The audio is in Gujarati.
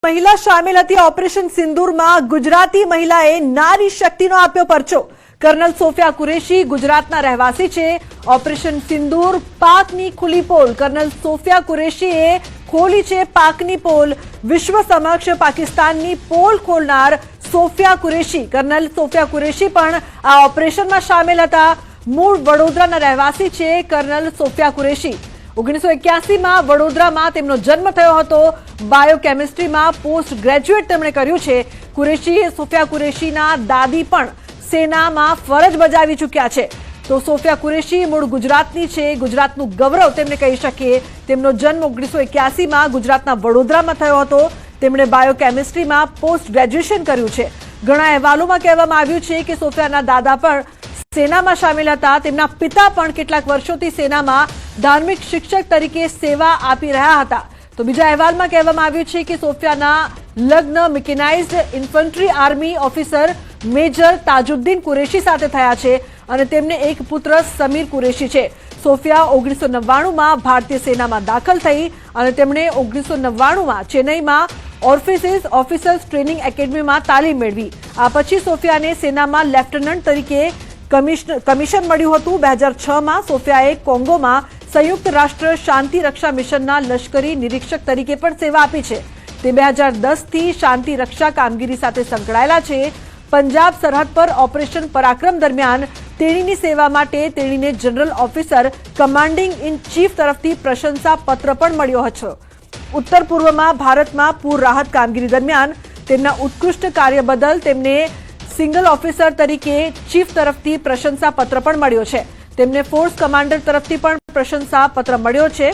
મહિલા સામેલ હતી ઓપરેશન સિંદૂરમાં ગુજરાતી મહિલાએ નારી શક્તિનો આપ્યો પરચો। કર્નલ સોફિયા કુરેશી ગુજરાતના રહેવાસી છે। ઓપરેશન સિંદૂર પાકની ખુલ્લી પોલ। કર્નલ સોફિયા કુરેશીએ ખોલી છે પાકની પોલ। વિશ્વ સમક્ષ પાકિસ્તાનની પોલ ખોલનાર સોફિયા કુરેશી। કર્નલ સોફિયા કુરેશી પણ આ ઓપરેશનમાં સામેલ હતા। મૂળ વડોદરાના રહેવાસી છે કર્નલ સોફિયા કુરેશી। 1981માં વડોદરામાં તેમનો જન્મ થયો હતો। બાયોકેમિસ્ટ્રીમાં પોસ્ટ ગ્રેજ્યુએટ તેમણે કર્યું છે। કુરેશી સોફિયા કુરેશીના દાદી પણ સેનામાં ફરજ બજાવી ચૂક્યા છે। તો સોફિયા કુરેશી મૂળ ગુજરાતની છે। ગુજરાતનું ગૌરવ તેમને કહી શકીએ। તેમનો જન્મ 1981માં ગુજરાતના વડોદરામાં થયો હતો। તેમણે બાયોકેમિસ્ટ્રીમાં પોસ્ટ ગ્રેજ્યુએશન કર્યું છે। ઘણા અહેવાલોમાં કહેવામાં આવ્યું છે કે સોફિયાના દાદા પણ સેનામાં સામેલ હતા। તેમના પિતા પણ કેટલાક વર્ષોથી સેનામાં ધાર્મિક શિક્ષક તરીકે સેવા આપી રહ્યા હતા। તો બીજા અહેવાલમાં કહેવામાં આવ્યું છે કે સોફિયાના લગ્ન mechanised infantry army officer major Tajuddin Qureshi સાથે થયા છે અને તેમને એક પુત્ર સમીર કુરેશી છે। સોફિયા 1999માં ભારતીય સેનામાં દાખલ થઈ અને તેમણે 1999માં ચેન્નઈમાં ઓર્ફિસિસ ઓફિસર્સ ટ્રેનિંગ એકેડમીમાં તાલીમ મેળવી। આ પછી સોફિયાને સેનામાં લેફ્ટનન્ટ તરીકે કમિશન મળ્યું હતું। 2006માં સોફિયાએ કોંગોમાં સંયુક્ત રાષ્ટ્ર શાંતિ રક્ષા મિશનના લશ્કરી નિરીક્ષક તરીકે પણ સેવા આપી છે। તે 2010થી શાંતિ રક્ષા કામગીરી સાથે સંકળાયેલા છે। પંજાબ સરહદ પર ઓપરેશન પરાક્રમ દરમિયાન તેણીની સેવા માટે તેણીને general officer commanding in chief તરફથી પ્રશંસા પત્ર પણ મળ્યો હતો। ઉત્તર પૂર્વમાં ભારતમાં પૂર રાહત કામગીરી દરમિયાન તેમના ઉત્કૃષ્ટ કાર્ય બદલ તેમને સિંગલ ઓફિસર તરીકે ચીફ તરફથી પ્રશંસા પત્ર પણ મળ્યો છે। તેમને ફોર્સ કમાન્ડર તરફથી પણ પ્રશંસા પત્ર મળ્યો છે।